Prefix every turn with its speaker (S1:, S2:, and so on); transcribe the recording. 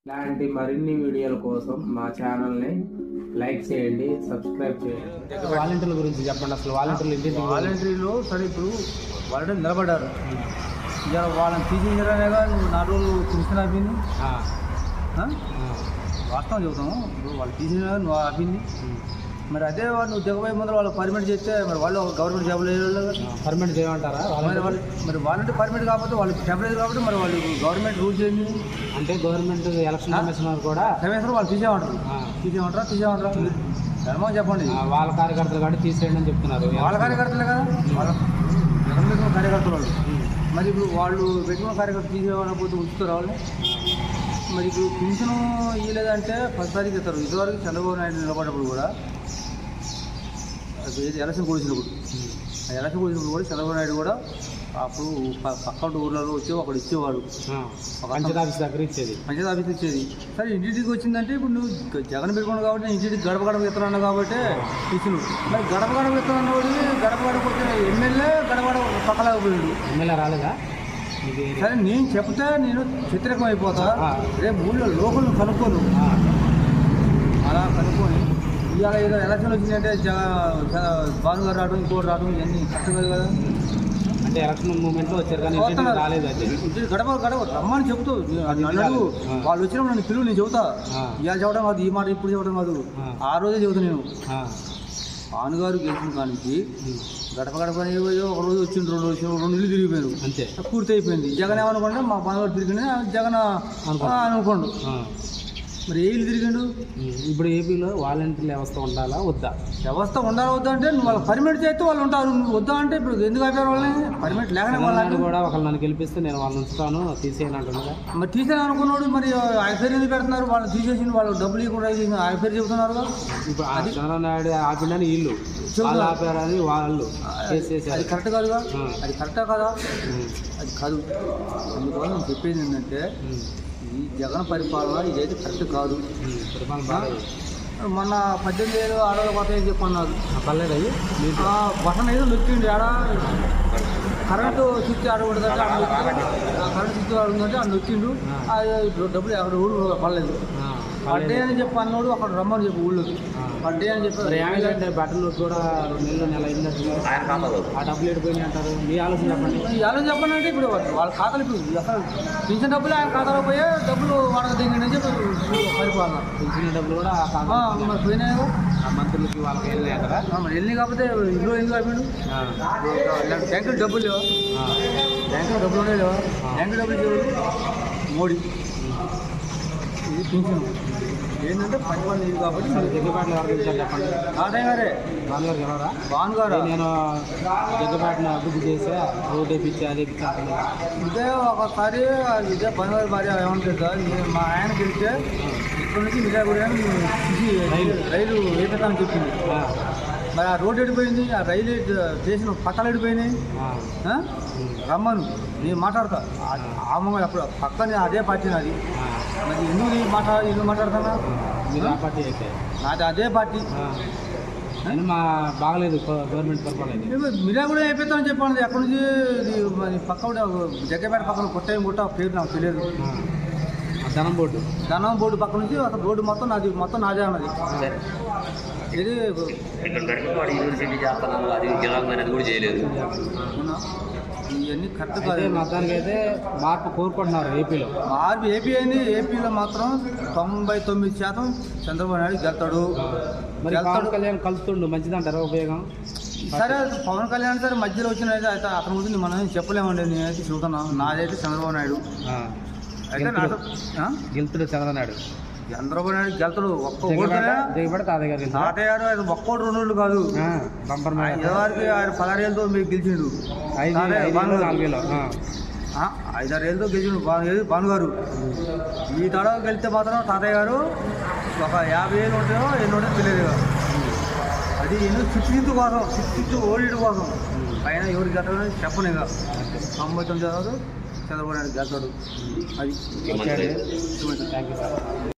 S1: ఇలాంటి మరిన్ని వీడియోల కోసం మా ఛానల్ని లైక్ చేయండి, సబ్స్క్రైబ్ చేయండి.
S2: వాలంటీర్ల గురించి చెప్పండి. అసలు
S3: వాలంటీర్లు సరే ఇప్పుడు వాలంటీర్లు నిలబడ్డారు, ఇక వాళ్ళని తీసేయడానేగా నువ్వు 4 రోజులు పింఛన్ ఆపింది. వాస్తవం చెబుతాము, ఇప్పుడు వాళ్ళు తీసిన నువ్వు ఆపింది. మరి అదే వాళ్ళు దిగబోయే ముందు వాళ్ళు పర్మిట్ చేస్తే మరి వాళ్ళు గవర్నమెంట్ జాబ్లో
S2: పర్మిట్ చేయమంటారా?
S3: మరి వాళ్ళంటే పర్మిట్ కాకపోతే వాళ్ళు టెంపరీ కాబట్టి మరి వాళ్ళు గవర్నమెంట్ రూల్ చేయండి.
S2: అంటే గవర్నమెంట్ ఎలక్షన్ కమిషనర్ కూడా
S3: వాళ్ళు తీసేయమంటారా ధర్మం చెప్పండి.
S2: వాళ్ళ కార్యకర్తలు కాబట్టి తీసేయండి అని చెప్తున్నారు.
S3: వాళ్ళ కార్యకర్తలే కదా, వాళ్ళ జగన్ పెట్టిన కార్యకర్తలు వాళ్ళు. మరి ఇప్పుడు వాళ్ళు పెట్టిన కార్యకర్తలు తీసేవాళ్ళపోతే ఉంచుతారు వాళ్ళు. మరి ఇప్పుడు పింఛను ఇవ్వలేదంటే 10 తారీఖు ఇస్తారు. ఇదివరకు చంద్రబాబు నాయుడు నిలబడినప్పుడు కూడా ఎలక్షన్ కూర్చున్నప్పుడు కూడా చంద్రబాబు నాయుడు కూడా అప్పుడు పక్క ఊర్లలో వచ్చి అక్కడ ఇచ్చేవాడు,
S2: పంచాయతీ ఆఫీస్ దగ్గర
S3: ఇచ్చేది. సరే ఇంటికి వచ్చిందంటే ఇప్పుడు నువ్వు జగన్ పెట్టుకున్నావు కాబట్టి ఇంటికి గడప ఎత్తున్నావు కాబట్టి ఇచ్చిన. మరి గడప ఎత్తున్నాడు, గడప వచ్చే ఎమ్మెల్యే గడప పక్కలేకపోయాడు.
S2: ఎమ్మెల్యే రాలేదా?
S3: సరే నేను చెప్తే నేను వ్యతిరేకం అయిపోతా. రేపు ఊళ్ళో లోకల్ని కనుక్కోను, అలా కనుక్కొని ఇవాళ ఏదో ఎలక్షన్ వచ్చిందంటే భానుగారు రావడం ఇంకోటి రావడం ఇవన్నీ కష్టం కదా.
S2: అంటే ఎలక్షన్ మూమెంట్లో వచ్చారు కానీ రాలేదు.
S3: గడప రమ్మని చెబుతూ అన్నాడు. వాళ్ళు వచ్చినప్పుడు నన్ను పిలువు, నేను చెబుతా. ఇవాళ చెప్పడం కాదు, ఈ మాట ఇప్పుడు చెప్పడం కాదు, ఆ రోజే చెబుతా నేను. భానుగారు గెలిచిన కానికి గడప ఒక రోజు వచ్చింది, 2 ఇల్లు తిరిగిపోయారు,
S2: అంతే
S3: పూర్తి అయిపోయింది. జగన్ ఏమనుకోండి, మా భానుగారు తిరిగింది జగన్ అనుకోండు. మరి ఏ ఇల్లు తిరిగిండు?
S2: ఇప్పుడు ఏపీలో వాలంటీర్ వ్యవస్థ ఉండాలా వద్దా?
S3: వ్యవస్థ ఉండాలా వద్దా అంటే నువ్వు వాళ్ళకి పర్మిట్ చేస్తే వాళ్ళు ఉంటారు. నువ్వు వద్దా అంటే ఇప్పుడు ఎందుకు అయిపోయారు వాళ్ళని? పర్మిట్ లేకనే వాళ్ళు
S2: కూడా ఒకళ్ళు నన్ను గెలిపిస్తే నేను వాళ్ళని ఉంచుతాను, తీసేయను అంటున్నారా?
S3: మరి తీసేయాలి అనుకున్నాడు, మరి ఆయన పేరు ఎందుకు పెడుతున్నారు? వాళ్ళు తీసేసి వాళ్ళు డబ్బులు ఇవ్వకుండా ఆయన పేరు చెబుతున్నారు.
S2: ఇప్పుడు చంద్రబాబు నాయుడు ఆపిండని వీళ్ళు ఆపారని వాళ్ళు చేసేసారు.
S3: అది కరెక్ట్ కాదుగా, అది కరెక్టా కదా? అది కాదు. అందువల్ల చెప్పేది ఏంటంటే ఈ జగన్ పరిపాలన ఇదైతే కరెక్ట్ కాదు. మొన్న 18,000 ఆడవాళ్ళ కొత్త ఏం చెప్పన్నారు,
S2: పర్లేదు.
S3: బటన్ ఏదో నొక్కిండి, ఆడ కరెంటు స్విచ్ ఆడకూడదంటే కరెంటు స్విచ్ ఆడుతుందంటే ఆడ నొక్కిండు. డబ్బులు అక్కడ ఊళ్ళు పడలేదు. పడ్డే అని చెప్పి అన్నాడు, అక్కడ రమ్మని చెప్పి ఊళ్ళోకి పడ్డే అని చెప్పి.
S2: ఏమైందంటే బట్టలు కూడా 2 నెలలు నెల అయిందంటే ఆ డబ్బులు ఎడిపోయినాయి అంటారు. మీ ఆలోచన చెప్పండి.
S3: ఈ ఆలోచన చెప్పండి అంటే ఇప్పుడు వాళ్ళ ఖాతాలు ఇప్పుడు అసలు పింఛన్ డబ్బులు ఆయన ఖాతాలో పోయే డబ్బులు వాడక దిగండి అని చెప్పి పరిపాలన.
S2: పింఛన్ డబ్బులు కూడా
S3: మరి పోయినాయి కదా,
S2: మంత్రులకి వాళ్ళకి వెళ్ళినాయి కదా.
S3: మరి వెళ్ళి కాకపోతే ఇంట్లో ఎందుకు అయిపోయాడు? బ్యాంకులో డబ్బులు లేవా? బ్యాంకులో డబ్బులు ఉన్నాయి లేవా? బ్యాంకు డబ్బులు ఇచ్చేవాడు మోడీ. ఇది పింఛన్ ఏంటంటే పరిపాలన ఇది కాబట్టి
S2: జగ్గపాటలో ఎవరు గెలిచారు చెప్పండి.
S3: తాతయ్య గారే.
S2: భానుగారు గెలవరా?
S3: భానుగారు
S2: నేను జగ్గపాటను అభివృద్ధి చేసే రోడ్ వేయించి అది వేయించాను.
S3: ఇదే ఒకసారి ఇదే భానుగారి భార్య ఏమంటుంది, మా ఆయన గెలిస్తే ఇక్కడ నుంచి నిజాగూడ రైలు వేపిస్తానని చెప్పింది. మరి ఆ రోడ్డు ఎడిపోయింది, ఆ రైలు స్టేషన్ పట్టాలు ఎడిపోయినాయి. రమ్మను నేను మాట్లాడతా. ఆ మొంగ అప్పుడు పక్కనే అదే పార్టీ నాది. మరి ఎందుకు మాట్లాడుతున్నా?
S2: మీరు ఆ పార్టీ అయితే
S3: నాది అదే పార్టీ.
S2: మా బాగలేదు గవర్నమెంట్ పరిపాలన.
S3: మీరే కూడా అయిపోతామని చెప్పండి. ఎక్కడి నుంచి ఇది పక్క జగ్గపేట పక్కన కొట్ట పేరు నాకు తెలియదు.
S2: ధనం బోర్డు పక్క నుంచి అసలు రోడ్డు మొత్తం నాదే అన్నది. ఇది ఇవన్నీ కరెక్ట్ కాదు. మొత్తానికి అయితే మార్పు కోరుకుంటున్నారు ఏపీలో.
S3: ఏపీ అయింది. ఏపీలో మాత్రం 99% చంద్రబాబు నాయుడు గెలుతాడు.
S2: మరి పవన్ కళ్యాణ్ కలుస్తుండు, మంచిదంటారా ఉపయోగం?
S3: సరే పవన్ కళ్యాణ్ సార్ మధ్యలో వచ్చిన అయితే అతని గురించి మనం చెప్పలేమండి. నేనైతే చూస్తున్నాను. నాదైతే చంద్రబాబు నాయుడు అయితే
S2: గెలుతుడు. చంద్రబాబు నాయుడు
S3: గెలుతాడు. తాతయ్య గారు అది ఒక్కోటి 2 రోజులు కాదు, ఎవరికి ఆయన 16 ఏళ్ళతో మీకు గెలిచిండు. 5-6 ఏళ్ళతో గెలిచిండు భానుగారు. ఈ తడవ గెలిస్తే మాత్రం తాతయ్య గారు ఒక 50 ఏళ్ళు ఉంటాయో ఎన్ని ఉంటాయో తెలియదు. అది ఎన్నో చిత్తు కోసం ఓడిడు కోసం పైన ఎవరికి గెలతాడని చెప్పను. ఇక 99 చంద్రబాబు నాయుడు గెలుతాడు. అది.
S2: Thank you sir.